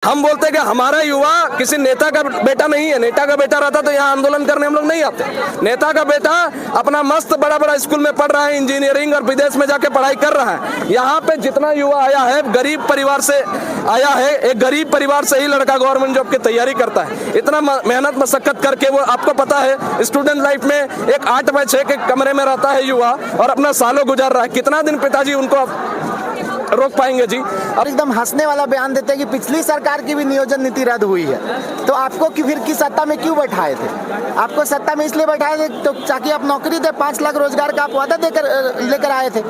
हम बोलते हैं कि हमारा युवा किसी नेता का बेटा नहीं है। नेता का बेटा रहता तो यहाँ आंदोलन करने हम लोग नहीं आते। नेता का बेटा अपना मस्त बड़ा बड़ा स्कूल में पढ़ रहा है, इंजीनियरिंग और विदेश में जाके पढ़ाई कर रहा है। यहाँ पे जितना युवा आया है गरीब परिवार से आया है। एक गरीब परिवार से ही लड़का गवर्नमेंट जॉब की तैयारी करता है। इतना मेहनत मशक्कत करके वो, आपको पता है स्टूडेंट लाइफ में एक 8 बाय 6 के कमरे में रहता है युवा और अपना सालों गुजार रहा है। कितना दिन पिताजी उनको रोक पाएंगे जी। और एकदम हंसने वाला बयान देते हैं कि पिछली सरकार की भी नियोजन नीति रद्द हुई है, तो आपको कि फिर की सत्ता में क्यों बैठाए थे? आपको सत्ता में इसलिए बैठाए थे तो ताकि आप नौकरी दे, 5 लाख रोजगार का आप वादा देकर लेकर आए थे।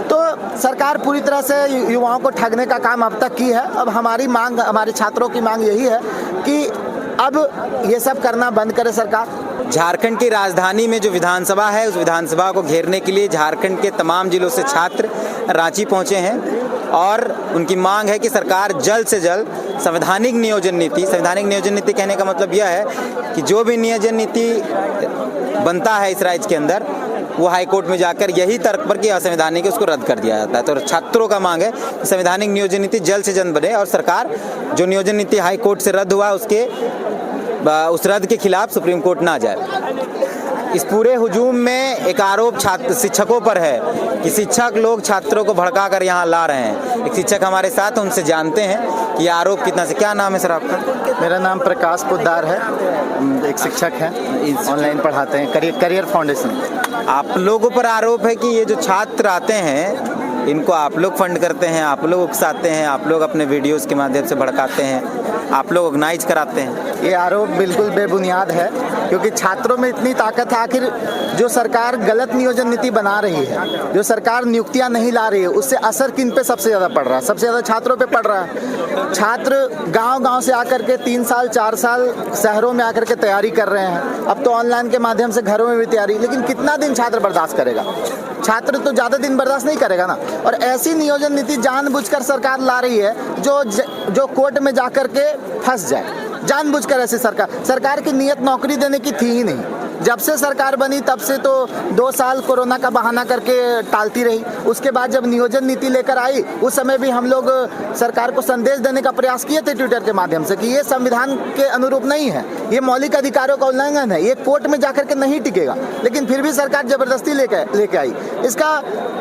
तो सरकार पूरी तरह से युवाओं को ठगने का काम अब तक की है। अब हमारी मांग, हमारे छात्रों की मांग यही है कि अब ये सब करना बंद करे सरकार। झारखंड की राजधानी में जो विधानसभा है, उस विधानसभा को घेरने के लिए झारखंड के तमाम जिलों से छात्र रांची पहुंचे हैं और उनकी मांग है कि सरकार जल्द से जल्द संवैधानिक नियोजन नीति कहने का मतलब यह है कि जो भी नियोजन नीति बनता है इस राज्य के अंदर, वो हाई कोर्ट में जाकर यही तर्क पर कि असंवैधानिक है उसको रद्द कर दिया जाता है। तो छात्रों का मांग है कि संवैधानिक नियोजन नीति जल्द से जल्द बने और सरकार जो नियोजन नीति हाई कोर्ट से रद्द हुआ उस रद्द के खिलाफ सुप्रीम कोर्ट ना जाए। इस पूरे हुजूम में एक आरोप शिक्षकों पर है कि शिक्षक लोग छात्रों को भड़का कर यहाँ ला रहे हैं। एक शिक्षक हमारे साथ, उनसे जानते हैं कि ये आरोप कितना से। क्या नाम है सर आपका? मेरा नाम प्रकाश पोद्दार है, एक शिक्षक है, ऑनलाइन पढ़ाते हैं करियर फाउंडेशन। आप लोगों पर आरोप है कि ये जो छात्र आते हैं इनको आप लोग फंड करते हैं, आप लोग उकसाते हैं, आप लोग अपने वीडियोस के माध्यम से भड़काते हैं, आप लोग ऑर्गेनाइज कराते हैं। ये आरोप बिल्कुल बेबुनियाद है, क्योंकि छात्रों में इतनी ताकत है। आखिर जो सरकार गलत नियोजन नीति बना रही है, जो सरकार नियुक्तियां नहीं ला रही है, उससे असर किन पे सबसे ज़्यादा पड़ रहा है? सबसे ज़्यादा छात्रों पे पड़ रहा है। छात्र गांव-गांव से आकर के 3 साल 4 साल शहरों में आकर के तैयारी कर रहे हैं। अब तो ऑनलाइन के माध्यम से घरों में भी तैयारी, लेकिन कितना दिन छात्र बर्दाश्त करेगा? छात्र तो ज़्यादा दिन बर्दाश्त नहीं करेगा ना। और ऐसी नियोजन नीति जानबूझकर सरकार ला रही है जो कोर्ट में जाकर के फंस जाए। जानबूझकर ऐसी सरकार की नीयत नौकरी देने की थी ही नहीं। जब से सरकार बनी तब से तो 2 साल कोरोना का बहाना करके टालती रही। उसके बाद जब नियोजन नीति लेकर आई, उस समय भी हम लोग सरकार को संदेश देने का प्रयास किए थे ट्विटर के माध्यम से कि ये संविधान के अनुरूप नहीं है, ये मौलिक अधिकारों का उल्लंघन है, ये कोर्ट में जाकर के नहीं टिकेगा। लेकिन फिर भी सरकार जबरदस्ती लेके आई। इसका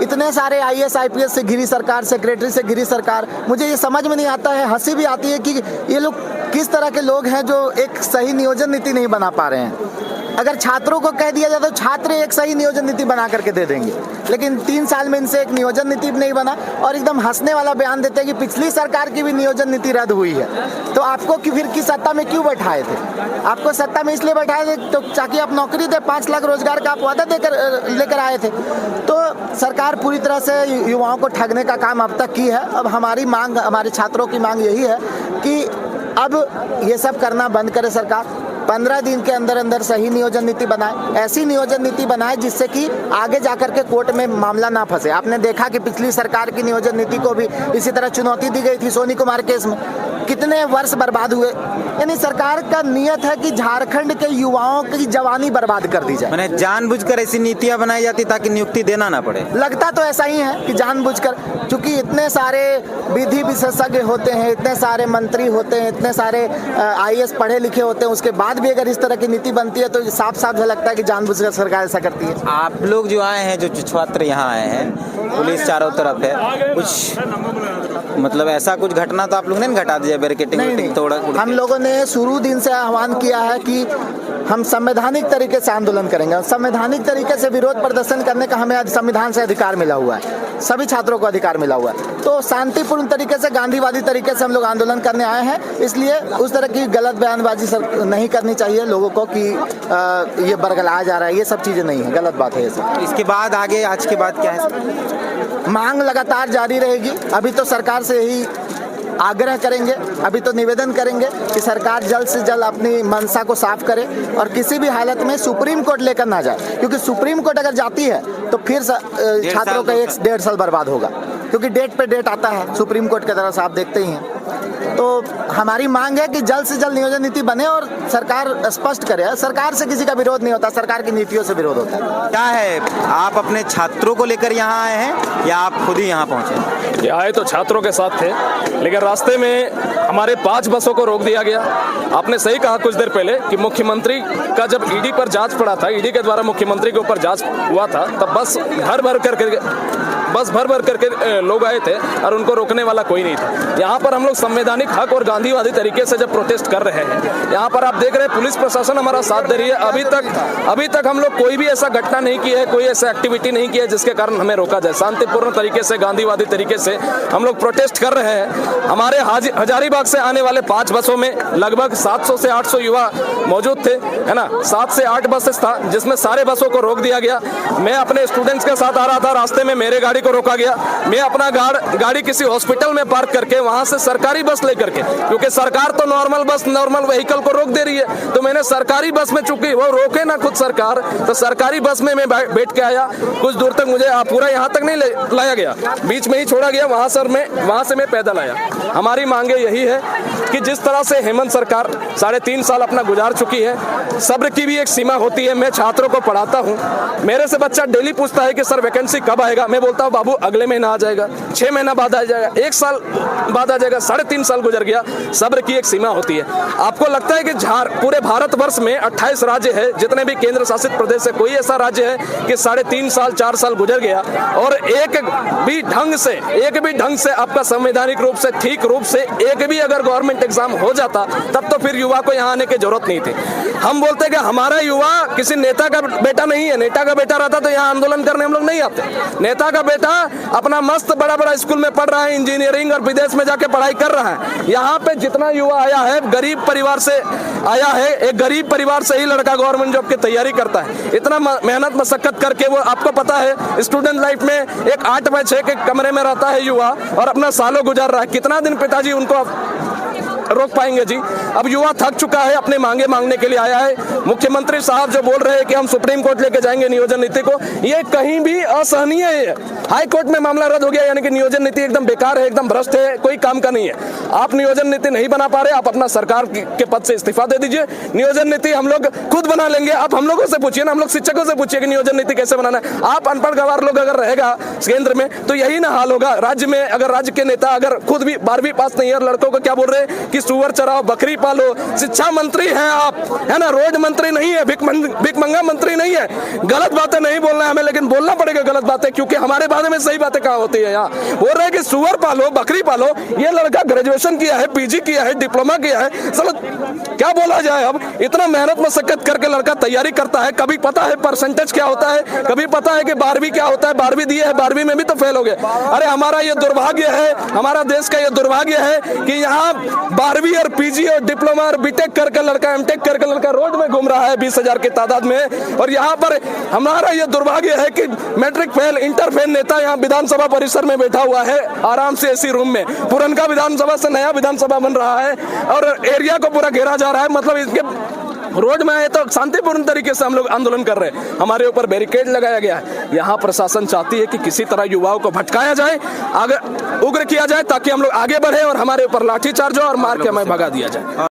इतने सारे IAS IPS से घिरी सरकार, सेक्रेटरी से घिरी सरकार, मुझे ये समझ में नहीं आता है। हंसी भी आती है कि ये लोग किस तरह के लोग हैं जो एक सही नियोजन नीति नहीं बना पा रहे हैं। अगर छात्रों को कह दिया जाए तो छात्र एक सही नियोजन नीति बना करके दे देंगे, लेकिन 3 साल में इनसे एक नियोजन नीति नहीं बना। और एकदम हंसने वाला बयान देते हैं कि पिछली सरकार की भी नियोजन नीति रद्द हुई है, तो आपको कि फिर की सत्ता में क्यों बैठाए थे? आपको सत्ता में इसलिए बैठाए थे तो ताकि आप नौकरी दे, 5 लाख रोजगार का आप वादा देकर लेकर आए थे। तो सरकार पूरी तरह से युवाओं को ठगने का काम अब तक की है। अब हमारी मांग, हमारे छात्रों की मांग यही है कि अब ये सब करना बंद करे सरकार। 15 दिन के अंदर अंदर सही नियोजन नीति बनाए, ऐसी नियोजन नीति बनाए जिससे कि आगे जाकर के कोर्ट में मामला ना फंसे। आपने देखा कि पिछली सरकार की नियोजन नीति को भी इसी तरह चुनौती दी गई थी सोनी कुमार केस में, कितने वर्ष बर्बाद हुए। यानी सरकार का नियत है कि झारखंड के युवाओं की जवानी बर्बाद कर दी जाए। मैंने जानबूझकर ऐसी नीतियां बनाई जाती ताकि नियुक्ति देना ना पड़े। लगता तो ऐसा ही है कि जानबूझकर, क्योंकि इतने सारे विधि विशेषज्ञ होते हैं, इतने सारे मंत्री होते हैं, इतने सारे IAS पढ़े लिखे होते हैं, उसके बाद भी अगर इस तरह की नीति बनती है तो साफ साफ झलकता है कि जानबूझकर सरकार ऐसा करती है। आप लोग जो आए हैं, जो छात्र यहाँ आए हैं, पुलिस चारों तरफ है, कुछ मतलब ऐसा कुछ घटना तो आप लोग ने घटा दिया? बैरिकेडिंग तोड़ा? हम लोगों ने शुरू दिन से आह्वान किया है कि हम संवैधानिक तरीके से आंदोलन करेंगे। संवैधानिक तरीके से विरोध प्रदर्शन करने का हमें संविधान से अधिकार मिला हुआ है, सभी छात्रों को अधिकार मिला हुआ है। तो शांतिपूर्ण तरीके से, गांधीवादी तरीके से हम लोग आंदोलन करने आए हैं। इसलिए उस तरह की गलत बयानबाजी नहीं करनी चाहिए लोगों को कि ये बरगलाया जा रहा है, ये सब चीज़ें नहीं है, गलत बात है ये सब। इसके बाद आगे, आज के बाद क्या है? मांग लगातार जारी रहेगी। अभी तो सरकार से यही आग्रह करेंगे, अभी तो निवेदन करेंगे कि सरकार जल्द से जल्द अपनी मंशा को साफ करे और किसी भी हालत में सुप्रीम कोर्ट लेकर ना जाए, क्योंकि सुप्रीम कोर्ट अगर जाती है तो फिर छात्रों का 1-1.5 साल बर्बाद होगा, क्योंकि डेट पे डेट आता है सुप्रीम कोर्ट की तरफ से, आप देखते ही हैं। तो हमारी मांग है कि जल्द से जल्द नियोजन नीति बने और सरकार स्पष्ट करे। सरकार से किसी का विरोध नहीं होता, सरकार की नीतियों से विरोध होता है। क्या है, आप अपने छात्रों को लेकर यहाँ आए हैं या आप खुद ही यहाँ पहुँचे? ये आए तो छात्रों के साथ थे, लेकिन रास्ते में हमारे 5 बसों को रोक दिया गया। आपने सही कहा कुछ देर पहले कि मुख्यमंत्री का जब ईडी पर जांच पड़ा था, ईडी के द्वारा मुख्यमंत्री के ऊपर जांच हुआ था, तब बस भर भर करके लोग आए थे और उनको रोकने वाला कोई नहीं था। यहाँ पर हम लोग संवैधानिक हक और गांधीवादी तरीके से जब प्रोटेस्ट कर रहे हैं, यहाँ पर आप देख रहे हैं पुलिस प्रशासन हमारा साथ दे रही है। अभी तक हम लोग कोई भी ऐसा घटना नहीं की है, कोई ऐसा एक्टिविटी नहीं की है जिसके कारण हमें रोका जाए। शांतिपूर्ण तरीके से, गांधीवादी तरीके से हम लोग प्रोटेस्ट कर रहे हैं। हमारे हजारीबाग से आने वाले 5 बसों में लगभग 700 से 800 युवा मौजूद थे, है ना। 7 से 8 बसेस था, जिसमें सारे बसों को रोक दिया गया। मैं अपने स्टूडेंट्स के साथ आ रहा था, रास्ते में मेरे गाड़ी को रोका गया। मैं अपना गाड़ी किसी हॉस्पिटल में पार्क करके वहां से सरकारी बस लेकर के, क्योंकि सरकार तो नॉर्मल व्हीकल को रोक दे रही है, तो मैंने सरकारी बस में, चूंकि वो रोके ना खुद सरकार, तो सरकारी बस में मैं बैठ के आया। कुछ दूर तक मुझे पूरा यहाँ तक नहीं लाया गया, बीच में ही छोड़ा गया। वहां से मैं पैदल आया। हमारी मांगे यही है कि जिस तरह से हेमंत सरकार 3.5 साल अपना गुजार चुकी है, सब्र की भी एक सीमा होती है। मैं छात्रों को पढ़ाता हूँ, मेरे से बच्चा डेली पूछता है कि सर वैकेंसी कब आएगा। मैं बोलता हूँ बाबू अगले महीना आ जाएगा, 6 महीना बाद आ जाएगा, 1 साल बाद आ जाएगा। 3.5 साल गुजर गया। सब्र की एक सीमा होती है। आपको लगता है कि पूरे भारतवर्ष में 28 राज्य है, जितने भी केंद्र शासित प्रदेश है, कोई ऐसा राज्य है कि 3.5 साल 4 साल गुजर गया और एक भी ढंग से आपका संवैधानिक रूप से, ठीक रूप से एक भी अगर गवर्नमेंट एग्जाम हो जाता, तब तो फिर युवा को यहाँ आने की जरूरत नहीं थी। हम बोलते हैं कि हमारा युवा किसी नेता का बेटा नहीं है। नेता का बेटा रहता तो यहाँ आंदोलन करने हम लोग नहीं आते। नेता का बेटा अपना मस्त बड़ा स्कूल में पढ़ रहा है, इंजीनियरिंग और विदेश में जाके पढ़ाई कर रहा है। यहाँ पे जितना युवा आया है, गरीब परिवार से आया है। एक गरीब परिवार से ही लड़का गवर्नमेंट जॉब की तैयारी करता है। इतना मेहनत मशक्कत करके, वो आपको पता है स्टूडेंट लाइफ में एक 8x6 के कमरे में रहता है युवा और अपना सालों गुजार रहा है। कितना दिन पिताजी उनको रोक पाएंगे जी। अब युवा थक चुका है, अपने मांगे मांगने के लिए आया है। मुख्यमंत्री साहब जो बोल रहे हैं कि हम सुप्रीम कोर्ट लेके जाएंगे नियोजन नीति को, ये कहीं भी असहनीय है। हाई कोर्ट में मामला रद्द हो गया, यानी कि नियोजन नीति एकदम बेकार है, एकदम भ्रष्ट है, कोई काम का नहीं है। आप नियोजन नीति नहीं बना पा रहे, आप अपना सरकार के पद से इस्तीफा दे दीजिए। नियोजन नीति हम लोग खुद बना लेंगे। आप हम लोगों से पूछिए ना, हम लोग शिक्षकों से पूछिए कि नियोजन नीति कैसे बनाना है। आप अनपढ़ गवार लोग अगर रहेगा केंद्र में तो यही ना हाल होगा। राज्य में अगर राज्य के नेता अगर खुद भी 12वीं पास नहीं है, लड़कों को क्या बोल रहे हैं कि सुअर चराओ, बकरी पालो। शिक्षा मंत्री हैं आप, है ना, रोड मंत्री नहीं है, भिकमंगा मंत्री नहीं है। गलत बातें नहीं बोलना है हमें, लेकिन बोलना पड़ेगा गलत बातें, क्योंकि हमारे बारे में सही बातें कहाँ होती है। यहाँ बोल रहे हैं कि सुअर पालो, बकरी पालो। ये लड़का ग्रेजुएशन किया है, पीजी किया है, डिप्लोमा किया है। चलो क्या बोला जाए। अब इतना मेहनत मशक्कत करके लड़का तैयारी करता है, कभी पता है परसेंटेज क्या होता है, कभी पता है कि 12वीं क्या होता है। 12वीं दिए है, 12वीं में भी तो फेल हो गए। अरे हमारा ये दुर्भाग्य है, हमारा देश का ये दुर्भाग्य है कि यहाँ 12वीं और पीजी और डिप्लोमा और बीटेक करके लड़का, एमटेक करके लड़का रोड में घूम रहा है 20,000 की तादाद में। और यहाँ पर हमारा ये दुर्भाग्य है कि मैट्रिक फेल, इंटर फेल नेता यहाँ विधानसभा परिसर में बैठा हुआ है, आराम से एसी रूम में। पुरनका विधानसभा से नया विधानसभा बन रहा है और एरिया को पूरा घेरा जा रहा है। मतलब इसके रोड में आए तो शांतिपूर्ण तरीके से हम लोग आंदोलन कर रहे हैं। हमारे ऊपर बैरिकेड लगाया गया है। यहाँ प्रशासन चाहती है कि किसी तरह युवाओं को भटकाया जाए, आगे उग्र किया जाए, ताकि हम लोग आगे बढ़े और हमारे ऊपर लाठीचार्ज हो और मार के हमें भगा दिया जाए।